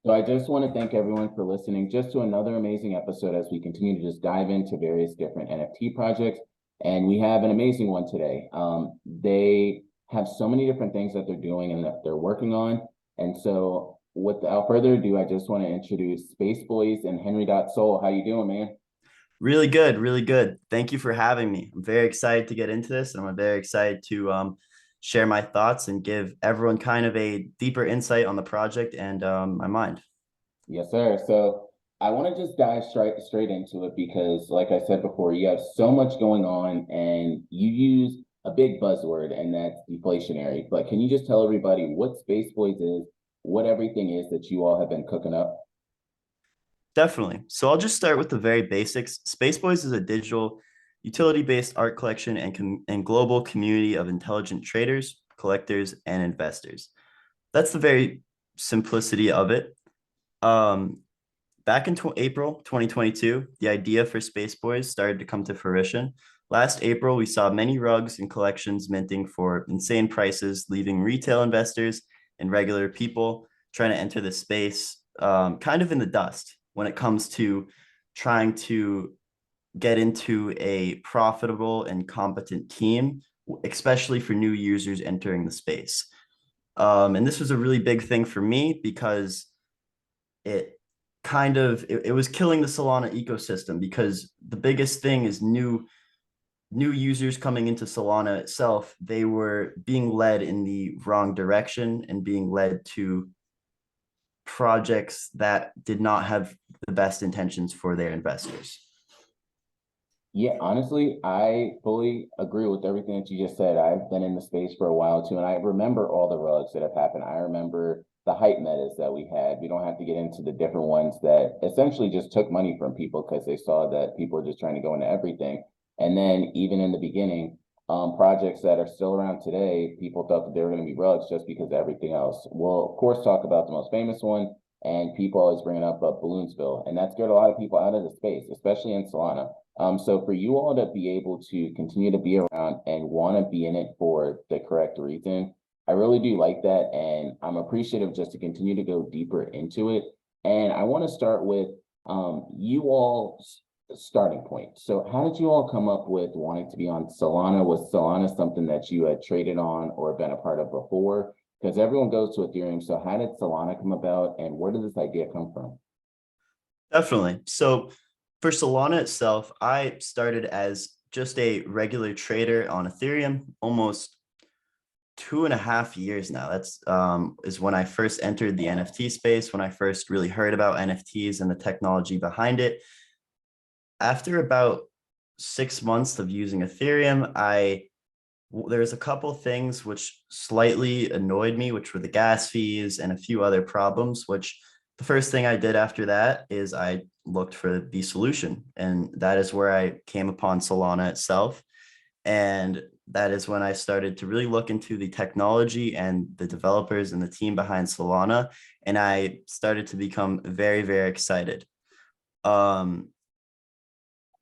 So I just want to thank everyone for listening just to another amazing episode as we continue to just dive into various different NFT projects. And we have an amazing one today. They have so many different things that they're doing and that they're working on. And so without further ado, I just want to introduce Space Boys and Henry Soul. How you doing, man? Really good, really good. Thank you for having me. I'm very excited to get into this, and I'm very excited to share my thoughts and give everyone kind of a deeper insight on the project and my mind. Yes, sir. So I want to just dive straight into it because, like I said before, you have so much going on, and you use a big buzzword, and that's deflationary. But can you just tell everybody what Space Boys is, what everything is that you all have been cooking up? Definitely. So I'll just start with the very basics. Space Boys is a digital, utility-based art collection and global community of intelligent traders, collectors, and investors. That's the very simplicity of it. Um, Back in April 2022, the idea for Space Boys started to come to fruition. Last April, we saw many rugs and collections minting for insane prices, leaving retail investors and regular people trying to enter the space kind of in the dust when it comes to trying to get into a profitable and competent team, especially for new users entering the space. And this was a really big thing for me because it was killing the Solana ecosystem because the biggest thing is new users coming into Solana itself. They were being led in the wrong direction and being led to projects that did not have the best intentions for their investors. Yeah, honestly, I fully agree with everything that you just said. I've been in the space for a while too, and I remember all the rugs that have happened. I remember the hype metas that we had. We don't have to get into the different ones that essentially just took money from people because they saw that people were just trying to go into everything. And then even in the beginning, projects that are still around today, people thought that they were going to be rugs just because of everything else. We'll of course talk about the most famous one, and people always bring it up, Balloonsville, and that scared a lot of people out of the space, especially in Solana. So for you all to be able to continue to be around and want to be in it for the correct reason, I really do like that. And I'm appreciative just to continue to go deeper into it. And I want to start with you all's starting point. So how did you all come up with wanting to be on Solana? Was Solana something that you had traded on or been a part of before? Because everyone goes to Ethereum. So how did Solana come about and where did this idea come from? Definitely. So for Solana itself, I started as just a regular trader on Ethereum almost 2.5 years now. That's is when I first entered the NFT space, when I first really heard about NFTs and the technology behind it. After about 6 months of using Ethereum, there's a couple things which slightly annoyed me, which were the gas fees and a few other problems, which the first thing I did after that is I looked for the solution. And that is where I came upon Solana itself. And that is when I started to really look into the technology and the developers and the team behind Solana. And I started to become very, very excited. Um,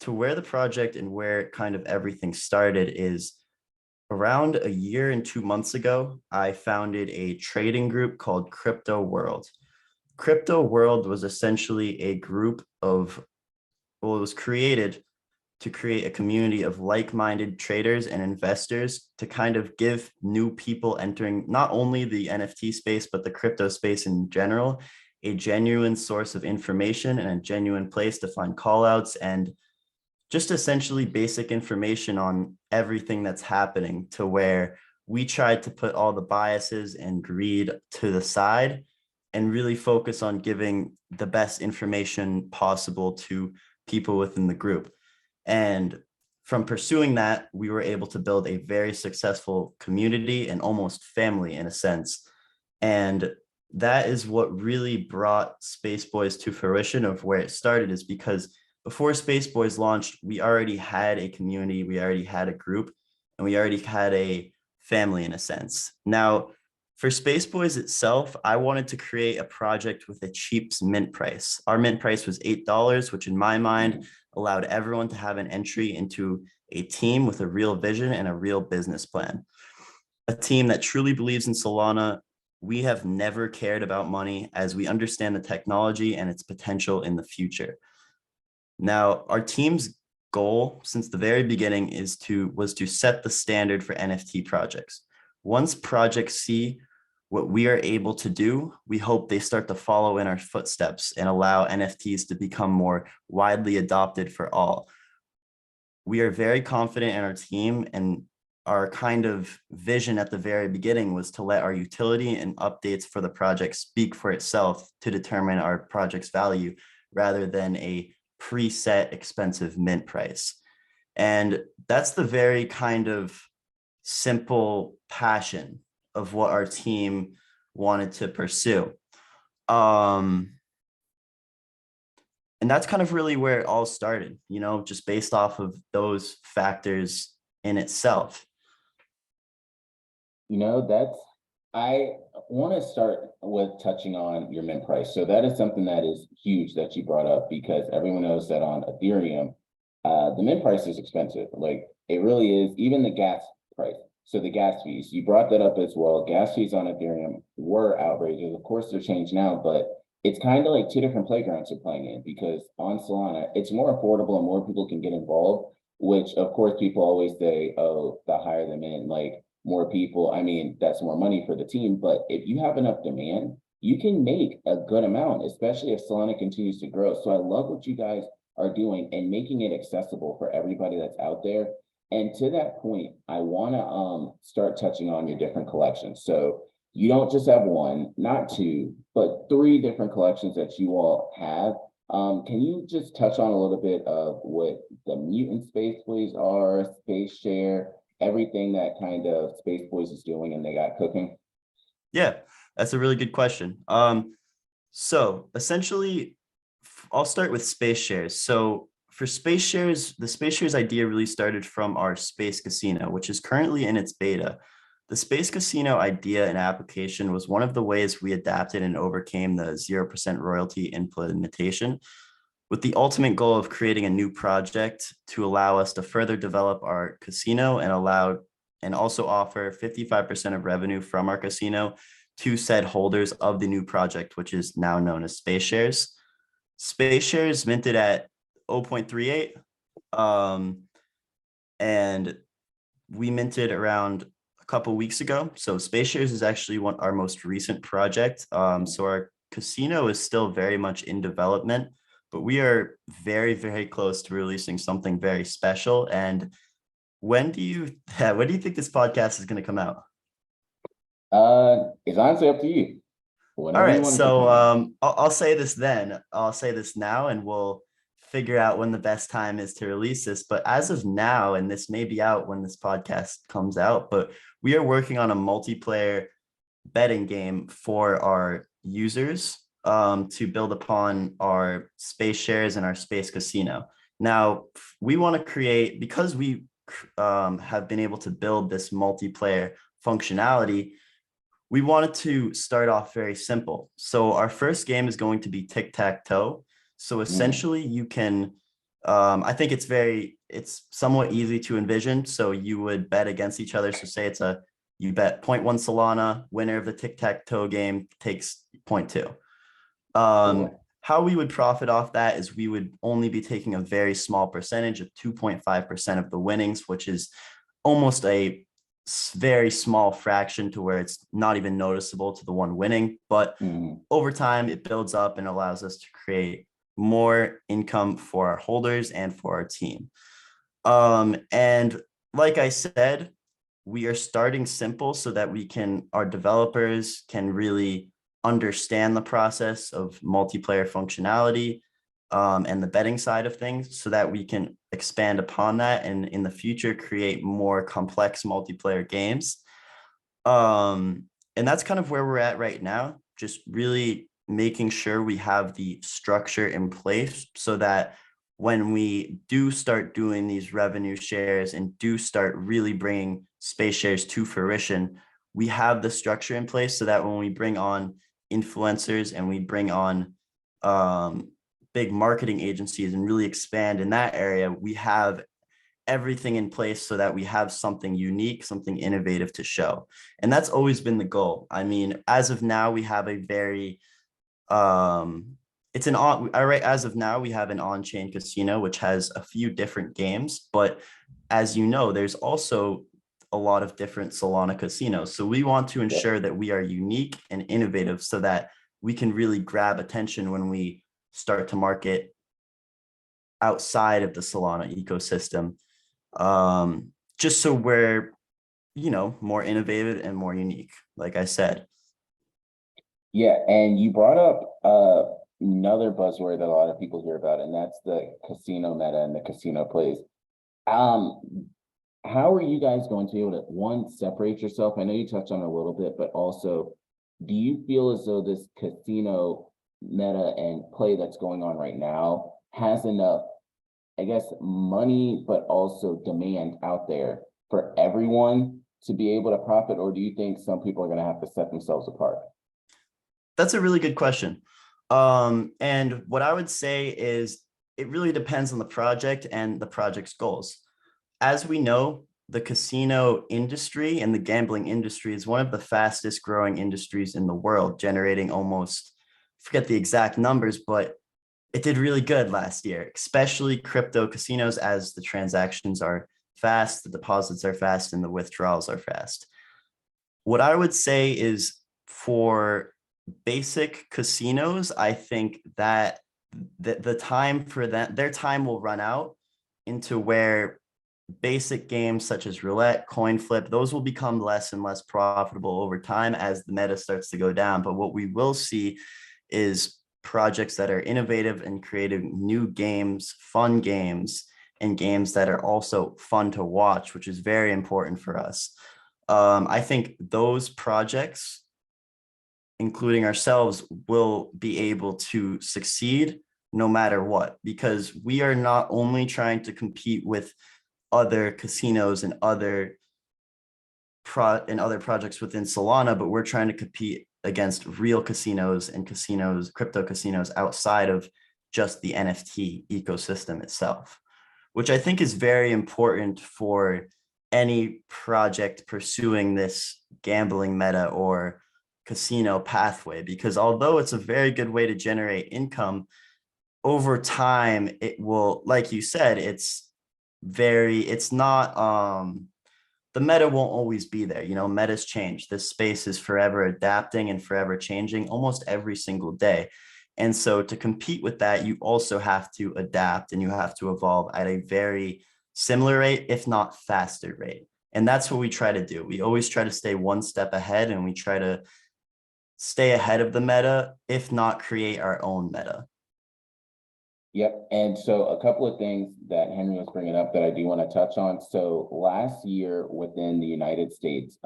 to where the project and where kind of everything started is around a year and 2 months ago, I founded a trading group called Crypto World. Crypto World was essentially a group of, well, it was created to create a community of like-minded traders and investors to kind of give new people entering not only the NFT space, but the crypto space in general, a genuine source of information and a genuine place to find callouts and just essentially basic information on everything that's happening to where we tried to put all the biases and greed to the side and really focus on giving the best information possible to people within the group. And from pursuing that, we were able to build a very successful community and almost family in a sense. And that is what really brought Space Boys to fruition of where it started is because before Space Boys launched, we already had a community, we already had a group, and we already had a family in a sense. Now, for Space Boys itself, I wanted to create a project with a cheap mint price. Our mint price was $8, which in my mind allowed everyone to have an entry into a team with a real vision and a real business plan. A team that truly believes in Solana, we have never cared about money as we understand the technology and its potential in the future. Now, our team's goal since the very beginning was to set the standard for NFT projects. Once projects see what we are able to do, we hope they start to follow in our footsteps and allow NFTs to become more widely adopted for all. We are very confident in our team, and our kind of vision at the very beginning was to let our utility and updates for the project speak for itself to determine our project's value rather than a preset expensive mint price. And that's the very kind of simple passion of what our team wanted to pursue. And that's kind of really where it all started, just based off of those factors in itself. I want to start with touching on your mint price. So that is something that is huge that you brought up, because everyone knows that on Ethereum, the mint price is expensive. Like, it really is, even the gas price. So the gas fees, you brought that up as well. Gas fees on Ethereum were outrageous. Of course, they're changed now, but it's kind of like two different playgrounds you're playing in, because on Solana, it's more affordable and more people can get involved, which of course people always say, oh, the higher the mint, like more people, I mean, that's more money for the team. But if you have enough demand, you can make a good amount, especially if Solana continues to grow. So I love what you guys are doing and making it accessible for everybody that's out there. And to that point, I want to start touching on your different collections. So you don't just have one, not two, but three different collections that you all have. Can you just touch on a little bit of what the mutant Space Boys are, Space Share, everything that kind of Space Boys is doing and they got cooking? Yeah, that's a really good question. So essentially, I'll start with Space Shares. So for Space Shares, the Space Shares idea really started from our Space Casino, which is currently in its beta. The Space Casino idea and application was one of the ways we adapted and overcame the 0% royalty implementation, with the ultimate goal of creating a new project to allow us to further develop our casino and also offer 55% of revenue from our casino to said holders of the new project, which is now known as Space Shares. Space Shares minted at 0.38, and we minted around a couple weeks ago. So Space Shares is actually our most recent project. So our casino is still very much in development, but we are very, very close to releasing something very special. And when do you think this podcast is going to come out? It's honestly up to you. All Whenever you right, want to so come. I'll say this then. I'll say this now, and we'll figure out when the best time is to release this. But as of now, and this may be out when this podcast comes out, but we are working on a multiplayer betting game for our users, to build upon our Space Shares and our Space Casino. Now, we want to create, because we have been able to build this multiplayer functionality, we wanted to start off very simple. So our first game is going to be tic-tac-toe. So essentially you can, I think it's somewhat easy to envision. So you would bet against each other. So say you bet 0.1 Solana, winner of the tic-tac-toe game takes 0.2. How we would profit off that is we would only be taking a very small percentage of 2.5% of the winnings, which is almost a very small fraction to where it's not even noticeable to the one winning. But over time, it builds up and allows us to create more income for our holders and for our team. And like I said, we are starting simple so that our developers can really understand the process of multiplayer functionality, and the betting side of things, so that we can expand upon that and in the future create more complex multiplayer games. And that's kind of where we're at right now, just really making sure we have the structure in place so that when we do start doing these revenue shares and do start really bringing Space Shares to fruition, we have the structure in place so that when we bring on influencers and we bring on big marketing agencies and really expand in that area, we have everything in place so that we have something unique, something innovative to show. And that's always been the goal. I mean, as of now, we have a very it's an on all right as of now we have an on-chain casino which has a few different games, but as you know, there's also a lot of different Solana casinos. So we want to Yeah. ensure that we are unique and innovative so that we can really grab attention when we start to market outside of the Solana ecosystem. Just so we're, more innovative and more unique, like I said. Yeah, and you brought up another buzzword that a lot of people hear about, and that's the casino meta and the casino plays. Um, how are you guys going to be able to, one, separate yourself? I know you touched on it a little bit, but also, do you feel as though this casino meta and play that's going on right now has enough, I guess, money, but also demand out there for everyone to be able to profit? Or do you think some people are going to have to set themselves apart? That's a really good question. And what I would say is it really depends on the project and the project's goals. As we know, the casino industry and the gambling industry is one of the fastest growing industries in the world, generating almost, I forget the exact numbers, but it did really good last year, especially crypto casinos, as the transactions are fast, the deposits are fast, and the withdrawals are fast. What I would say is for basic casinos, I think that the time for that, their time will run out into where basic games such as roulette, coin flip, those will become less and less profitable over time as the meta starts to go down. But what we will see is projects that are innovative and creating new games, fun games, and games that are also fun to watch, which is very important for us. I think those projects, including ourselves, will be able to succeed no matter what, because we are not only trying to compete with other casinos and other projects within Solana, but we're trying to compete against real casinos and casinos, crypto casinos outside of just the NFT ecosystem itself, which I think is very important for any project pursuing this gambling meta or casino pathway, because although it's a very good way to generate income, over time it will, like you said, it's not the meta won't always be there. Metas change. This space is forever adapting and forever changing almost every single day. And so to compete with that, you also have to adapt and you have to evolve at a very similar rate, if not faster rate. And that's what we try to do. We always try to stay one step ahead, and we try to stay ahead of the meta, if not create our own meta. Yep. And so a couple of things that Henry was bringing up that I do want to touch on. So last year within the United States,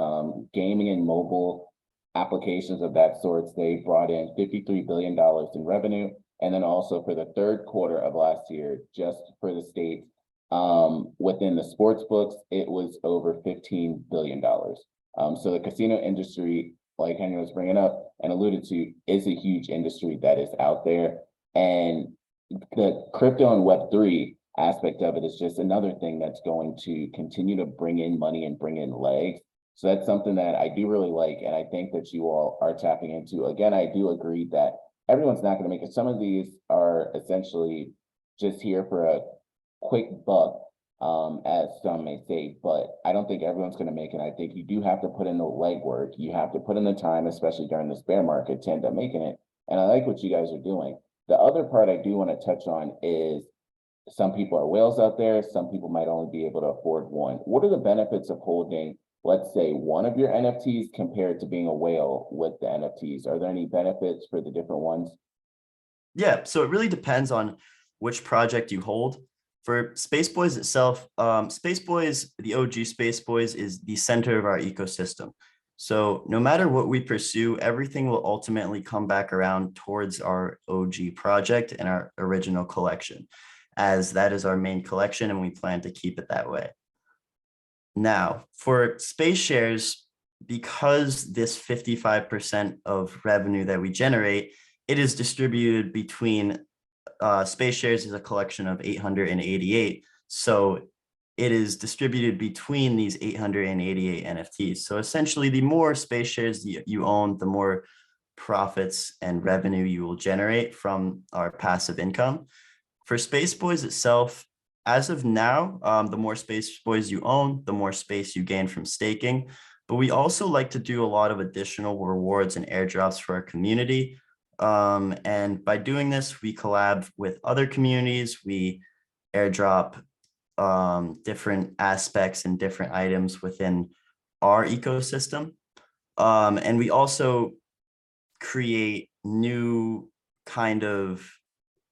gaming and mobile applications of that sort, they brought in $53 billion in revenue. And then also for the third quarter of last year, just for the states, within the sports books, it was over $15 billion. So the casino industry, like Henry was bringing up and alluded to, is a huge industry that is out there. And the crypto and Web3 aspect of it is just another thing that's going to continue to bring in money and bring in legs. So that's something that I do really like. And I think that you all are tapping into. Again, I do agree that everyone's not going to make it. Some of these are essentially just here for a quick buck, as some may say, but I don't think everyone's going to make it. I think you do have to put in the legwork. You have to put in the time, especially during this bear market, to end up making it. And I like what you guys are doing. The other part I do want to touch on is some people are whales out there. Some people might only be able to afford one. What are the benefits of holding, let's say, one of your NFTs compared to being a whale with the NFTs? Are there any benefits for the different ones? Yeah, so it really depends on which project you hold. For Space Boys itself, Space Boys, the OG Space Boys, is the center of our ecosystem. So no matter what we pursue, everything will ultimately come back around towards our OG project and our original collection, as that is our main collection and we plan to keep it that way. Now, for Space Shares, because this 55% of revenue that we generate, it is distributed between Space Shares is a collection of 888. So it is distributed between these 888 NFTs. So essentially, the more space shares you own, the more profits and revenue you will generate from our passive income. For Space Boys itself, as of now, the more Space Boys you own, the more space you gain from staking. But we also like to do a lot of additional rewards and airdrops for our community. And by doing this, we collab with other communities. We airdrop different aspects and different items within our ecosystem. And we also create new kind of,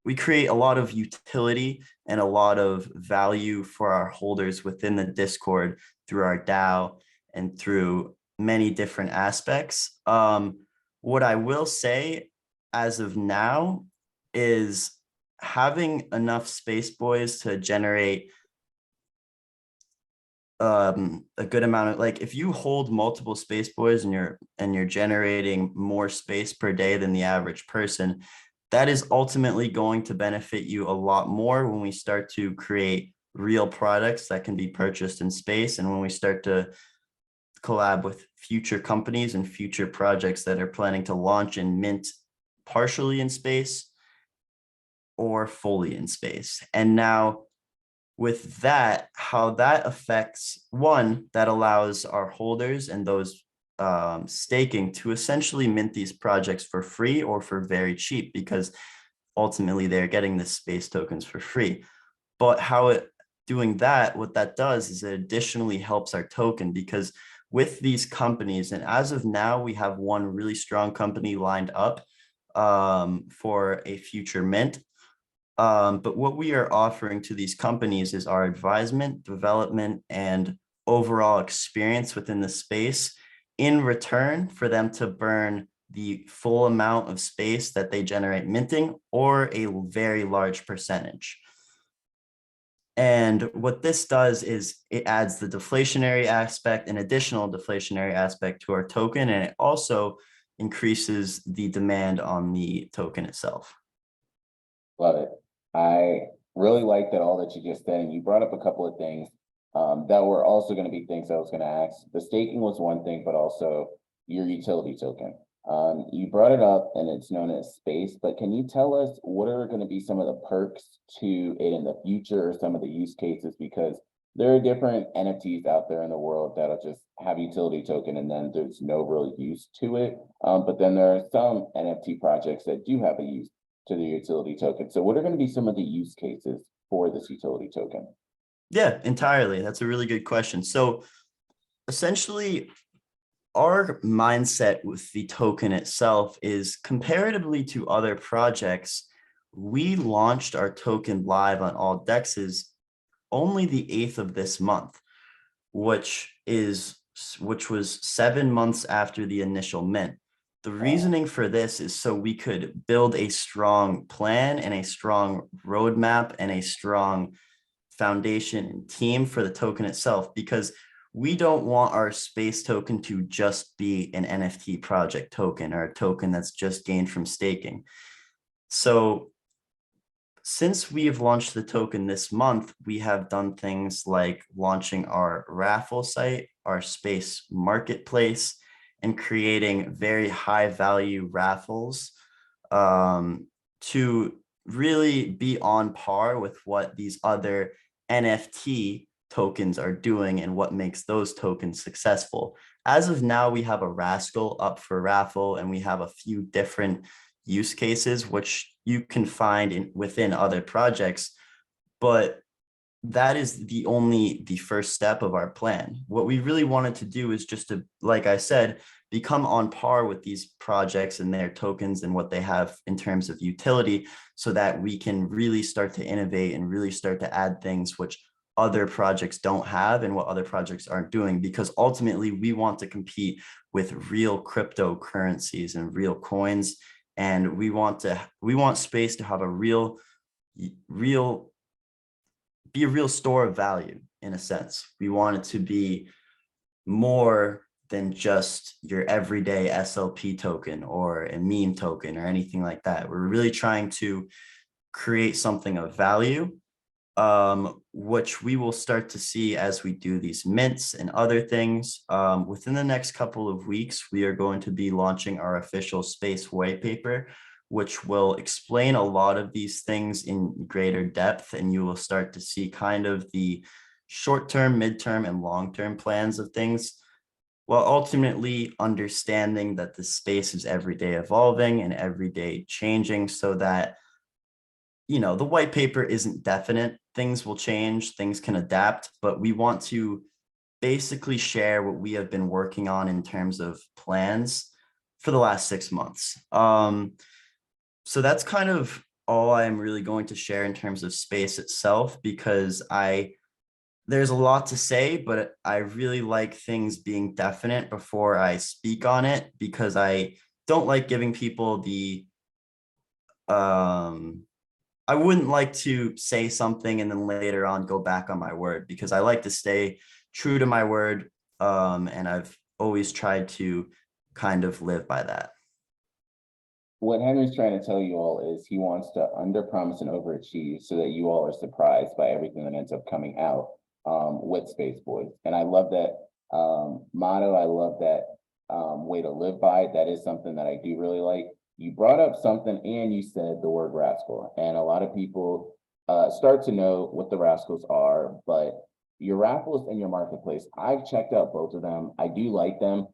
we create a lot of utility and a lot of value for our holders within the Discord through our DAO and through many different aspects. What I will say as of now is having enough Space Boys to generate a good amount of, like, if you hold multiple Space Boys and you're generating more space per day than the average person, that is ultimately going to benefit you a lot more when we start to create real products that can be purchased in space, and when we start to collab with future companies and future projects that are planning to launch and mint partially in space or fully in space. And now with that, how that affects, one, that allows our holders and those staking to essentially mint these projects for free or for very cheap, because ultimately they're getting the space tokens for free. But doing that, what that does is it additionally helps our token, because with these companies, and as of now, we have one really strong company lined up for a future mint. But what we are offering to these companies is our advisement, development, and overall experience within the space in return for them to burn the full amount of space that they generate minting, or a very large percentage. And what this does is it adds the deflationary aspect, an additional deflationary aspect to our token, and it also increases the demand on the token itself. Love it. I really like that all that you just said, and you brought up a couple of things that were also going to be things I was going to ask. The staking was one thing, but also your utility token. You brought it up, and it's known as Space, but can you tell us what are going to be some of the perks to it in the future, or some of the use cases? Because there are different NFTs out there in the world that'll just have utility token, and then there's no real use to it. But then there are some NFT projects that do have a use to the utility token. So what are going to be some of the use cases for this utility token? Yeah, entirely. That's a really good question. So essentially, our mindset with the token itself is, comparatively to other projects, we launched our token live on all dexes only the 8th of this month, which was 7 months after the initial mint. The reasoning for this is so we could build a strong plan and a strong roadmap and a strong foundation and team for the token itself, because we don't want our space token to just be an NFT project token, or a token that's just gained from staking. So since we have launched the token this month, we have done things like launching our raffle site, our space marketplace, and creating very high value raffles to really be on par with what these other NFT tokens are doing and what makes those tokens successful. As of now, we have a Rascal up for raffle, and we have a few different use cases which you can find within other projects, but that is the first step of our plan. What we really wanted to do is just to, like I said, become on par with these projects and their tokens and what they have in terms of utility, so that we can really start to innovate and really start to add things which other projects don't have and what other projects aren't doing, because ultimately we want to compete with real cryptocurrencies and real coins. And we want space to have a real store of value. In a sense, we want it to be more than just your everyday SLP token or a meme token or anything like that. We're really trying to create something of value which we will start to see as we do these mints and other things. Within the next couple of weeks, we are going to be launching our official space white paper, which will explain a lot of these things in greater depth, and you will start to see kind of the short-term, midterm, and long-term plans of things, while ultimately understanding that the space is every day evolving and every day changing, so that the white paper isn't definite. Things will change, things can adapt, but we want to basically share what we have been working on in terms of plans for the last 6 months. So that's kind of all I'm really going to share in terms of space itself, because there's a lot to say, but I really like things being definite before I speak on it, because I don't like giving people um I wouldn't like to say something and then later on go back on my word, because I like to stay true to my word. And I've always tried to kind of live by that. What Henry's trying to tell you all is he wants to underpromise and overachieve so that you all are surprised by everything that ends up coming out with Space Boys. And I love that motto. I love that way to live by. That is something that I do really like. You brought up something and you said the word rascal. And a lot of people start to know what the rascals are, but your raffles and your marketplace, I've checked out both of them. I do like them.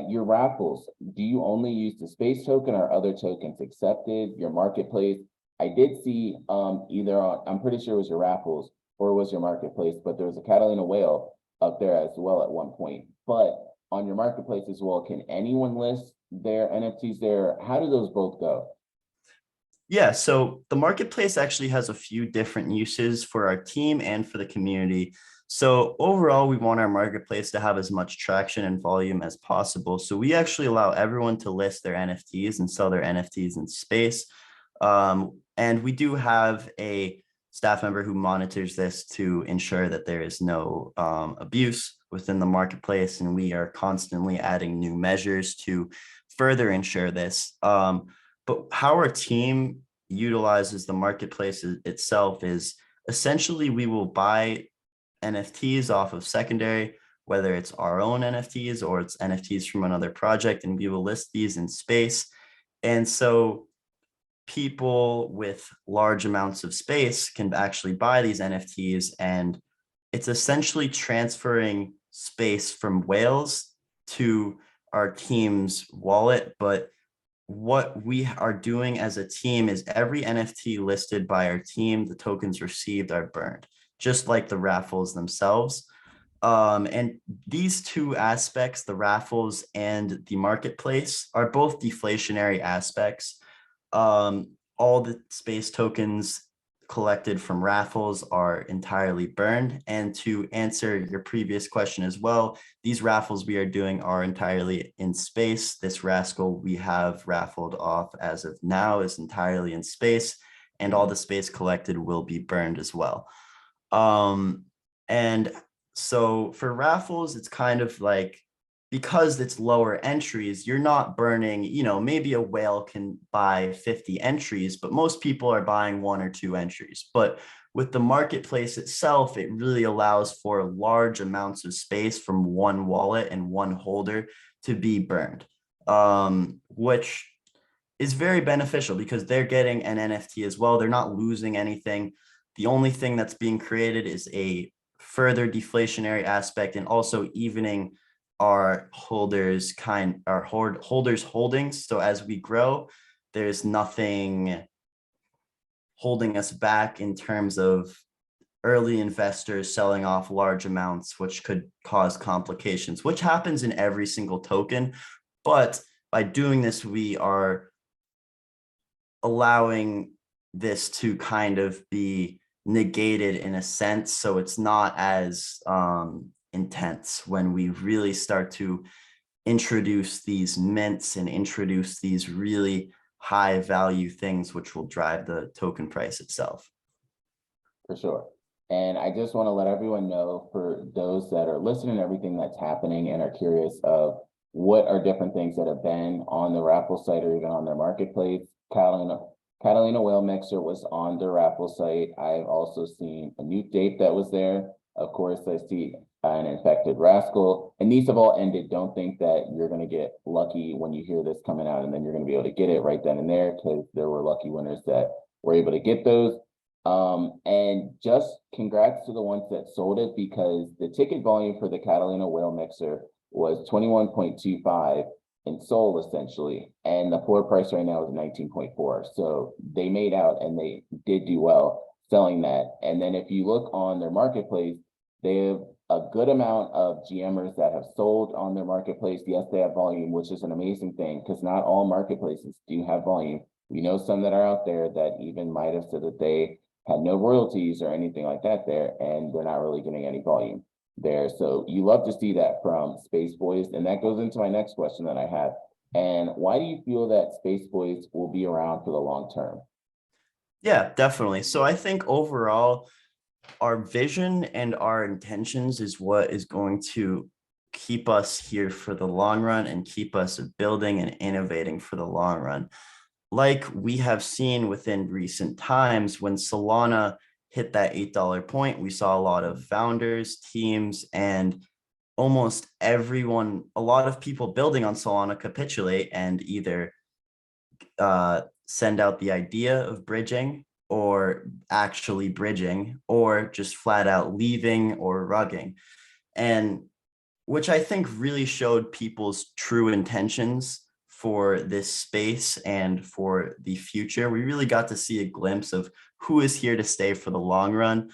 Your raffles, do you only use the space token or other tokens accepted? Your marketplace, I did see either on, I'm pretty sure it was your raffles or it was your marketplace, but there was a Catalina whale up there as well at one point. But on your marketplace as well, can anyone list their NFTs there? How do those both go? Yeah, so the marketplace actually has a few different uses for our team and for the community. So overall, we want our marketplace to have as much traction and volume as possible. So we actually allow everyone to list their NFTs and sell their NFTs in space. And we do have a staff member who monitors this to ensure that there is no abuse within the marketplace. And we are constantly adding new measures to further ensure this. But how our team utilizes the marketplace itself is essentially we will buy NFTs off of secondary, whether it's our own NFTs or it's NFTs from another project, and we will list these in space. And so people with large amounts of space can actually buy these NFTs, and it's essentially transferring space from whales to our team's wallet. But what we are doing as a team is every NFT listed by our team, the tokens received are burned, just like the raffles themselves. And these two aspects, the raffles and the marketplace, are both deflationary aspects. All the space tokens collected from raffles are entirely burned. And to answer your previous question as well, these raffles we are doing are entirely in space. This rascal we have raffled off as of now is entirely in space, and all the space collected will be burned as well. And so for raffles, it's kind of like, because it's lower entries, you're not burning, maybe a whale can buy 50 entries, but most people are buying 1 or 2 entries. But with the marketplace itself, it really allows for large amounts of space from one wallet and one holder to be burned, which is very beneficial because they're getting an NFT as well. They're not losing anything. The only thing that's being created is a further deflationary aspect, and also evening our holders holdings. So as we grow, there's nothing holding us back in terms of early investors selling off large amounts, which could cause complications, which happens in every single token. But by doing this, we are allowing this to kind of be negated in a sense. So it's not as intense when we really start to introduce these mints and introduce these really high value things, which will drive the token price itself. For sure. And I just want to let everyone know, for those that are listening to everything that's happening and are curious of what are different things that have been on the raffle site or even on their marketplace, Catalina, Catalina Whale Mixer was on the raffle site. I've also seen a new date that was there. Of course, I see an infected rascal, and these have all ended. Don't think that you're going to get lucky when you hear this coming out, and then you're going to be able to get it right then and there, because there were lucky winners that were able to get those. And just congrats to the ones that sold it, because the ticket volume for the Catalina Whale Mixer was 21.25 and sold essentially. And the floor price right now is 19.4. So they made out and they did do well selling that. And then if you look on their marketplace, they have a good amount of GMers that have sold on their marketplace. Yes, they have volume, which is an amazing thing, because not all marketplaces do have volume. We know some that are out there that even might have said that they had no royalties or anything like that there, and they're not really getting any volume there. So you love to see that from Space Boys. And that goes into my next question that I have. And why do you feel that Space Boys will be around for the long term? Yeah, definitely. So I think overall, our vision and our intentions is what is going to keep us here for the long run and keep us building and innovating for the long run. Like we have seen within recent times, when Solana hit that $8 point, we saw a lot of founders, teams, and almost everyone, a lot of people building on Solana capitulate and either send out the idea of bridging or actually bridging or just flat out leaving or rugging. And which I think really showed people's true intentions for this space and for the future. We really got to see a glimpse of who is here to stay for the long run.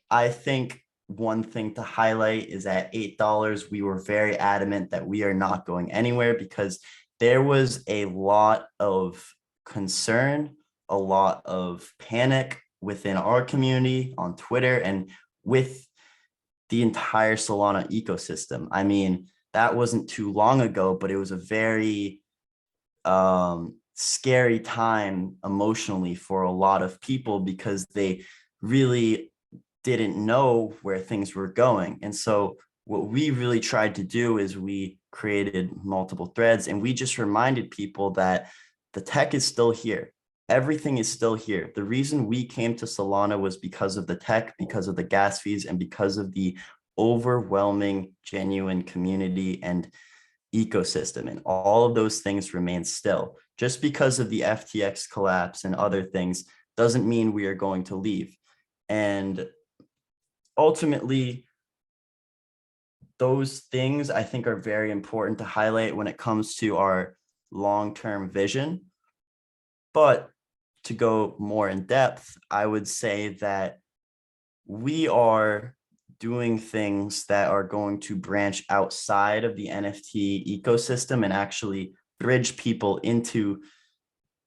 I think one thing to highlight is at $8, we were very adamant that we are not going anywhere, because there was a lot of concern, a lot of panic within our community on Twitter and with the entire Solana ecosystem. I mean, that wasn't too long ago, but it was a very scary time emotionally for a lot of people, because they really didn't know where things were going. And so what we really tried to do is we created multiple threads, and we just reminded people that the tech is still here. Everything is still here. The reason we came to Solana was because of the tech, because of the gas fees, and because of the overwhelming, genuine community and ecosystem. And all of those things remain still. Just because of the FTX collapse and other things doesn't mean we are going to leave. And ultimately, those things I think are very important to highlight when it comes to our long-term vision. But to go more in depth, I would say that we are doing things that are going to branch outside of the NFT ecosystem and actually bridge people into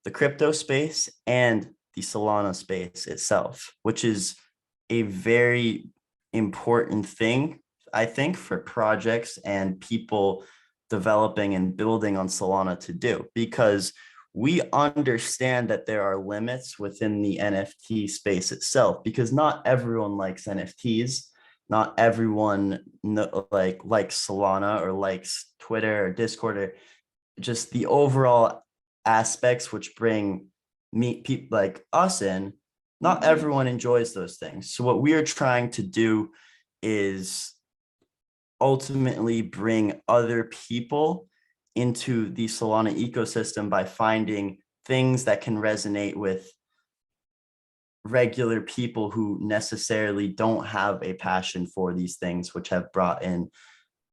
the crypto space and the Solana space itself, which is a very important thing, I think, for projects and people developing and building on Solana to do, because we understand that there are limits within the NFT space itself, because not everyone likes NFTs. Not everyone likes Solana or likes Twitter or Discord, or just the overall aspects which bring meet people like us in. Not everyone enjoys those things. So what we are trying to do is ultimately bring other people into the Solana ecosystem by finding things that can resonate with regular people who necessarily don't have a passion for these things, which have brought in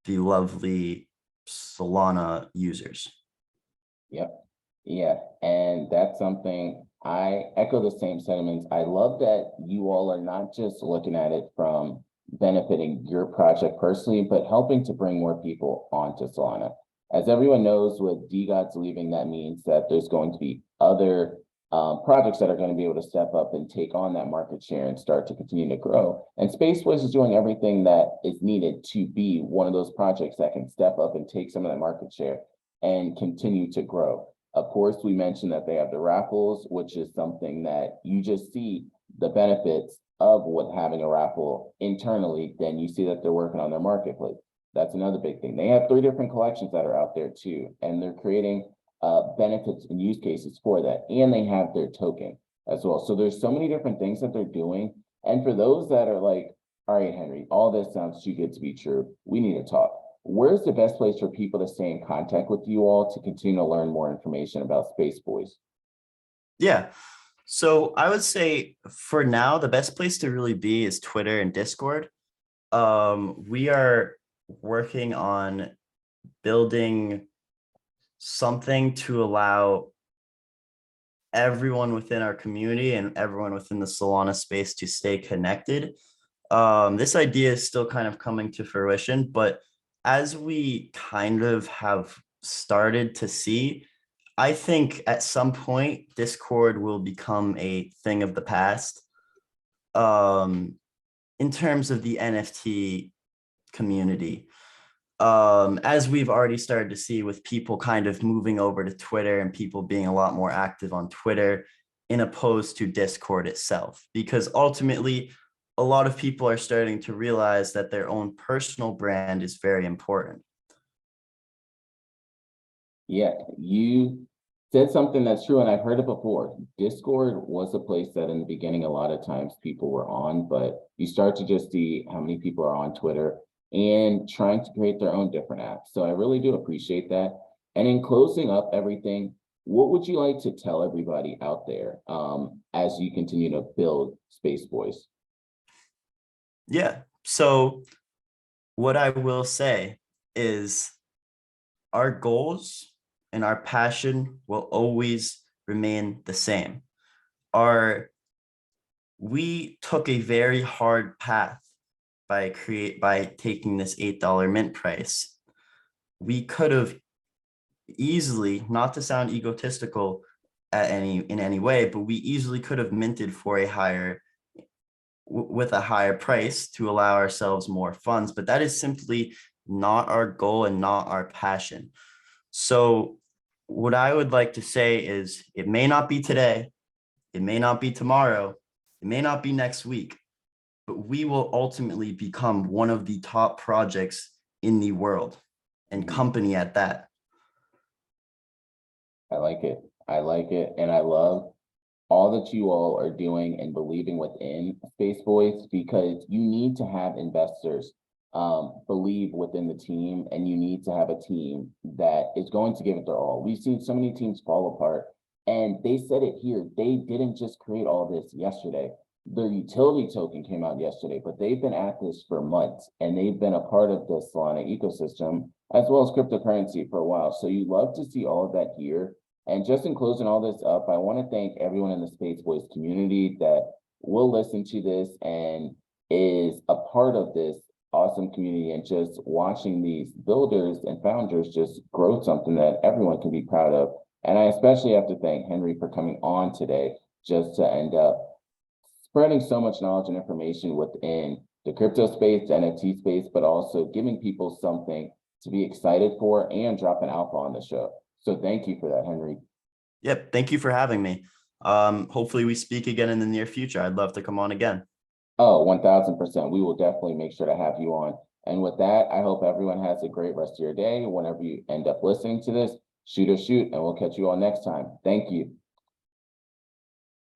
the lovely Solana users. Yep. Yeah. And that's something I echo the same sentiments. I love that you all are not just looking at it from benefiting your project personally, but helping to bring more people onto Solana. As everyone knows, with DGOTS leaving, that means that there's going to be other projects that are going to be able to step up and take on that market share and start to continue to grow. And Space Boys is doing everything that is needed to be one of those projects that can step up and take some of that market share and continue to grow. Of course, we mentioned that they have the raffles, which is something that you just see the benefits of what having a raffle internally. Then you see that they're working on their marketplace. That's another big thing. They have 3 different collections that are out there too, and they're creating benefits and use cases for that, and they have their token as well. So there's so many different things that they're doing. And for those that are like, all right, Henry, all this sounds too good to be true, we need to talk. Where's the best place for people to stay in contact with you all to continue to learn more information about Space Boys? Yeah. So I would say for now, the best place to really be is Twitter and Discord. We are working on building something to allow everyone within our community and everyone within the Solana space to stay connected. This idea is still kind of coming to fruition, but as we kind of have started to see, I think at some point Discord will become a thing of the past. In terms of the NFT community, as we've already started to see with people kind of moving over to Twitter and people being a lot more active on Twitter in opposed to Discord itself, because ultimately a lot of people are starting to realize that their own personal brand is very important. Yeah, you said something that's true, and I've heard it before. Discord was a place that in the beginning, a lot of times people were on, but you start to just see how many people are on Twitter and trying to create their own different apps. So I really do appreciate that. And in closing up everything, what would you like to tell everybody out there as you continue to build Space Boys? Yeah. So what I will say is our goals and our passion will always remain the same. We took a very hard path by taking this $8 mint price. We could have easily, not to sound egotistical in any way, but we easily could have minted for with a higher price to allow ourselves more funds, but that is simply not our goal and not our passion. So what I would like to say is it may not be today, it may not be tomorrow, it may not be next week, but we will ultimately become one of the top projects in the world and company at that. I like it. I like it. And I love all that you all are doing and believing within Space Boys, because you need to have investors believe within the team, and you need to have a team that is going to give it their all. We've seen so many teams fall apart, and they said it here. They didn't just create all this yesterday. Their utility token came out yesterday, but they've been at this for months, and they've been a part of the Solana ecosystem as well as cryptocurrency for a while. So you love to see all of that here. And just in closing all this up, I want to thank everyone in the Space Boys community that will listen to this and is a part of this awesome community, and just watching these builders and founders just grow something that everyone can be proud of. And I especially have to thank Henry for coming on today, just to end up spreading so much knowledge and information within the crypto space, the NFT space, but also giving people something to be excited for and dropping alpha on the show. So thank you for that, Henry. Yep. Thank you for having me. Hopefully we speak again in the near future. I'd love to come on again. Oh, 1000%. We will definitely make sure to have you on. And with that, I hope everyone has a great rest of your day. Whenever you end up listening to this, shoot, and we'll catch you all next time. Thank you.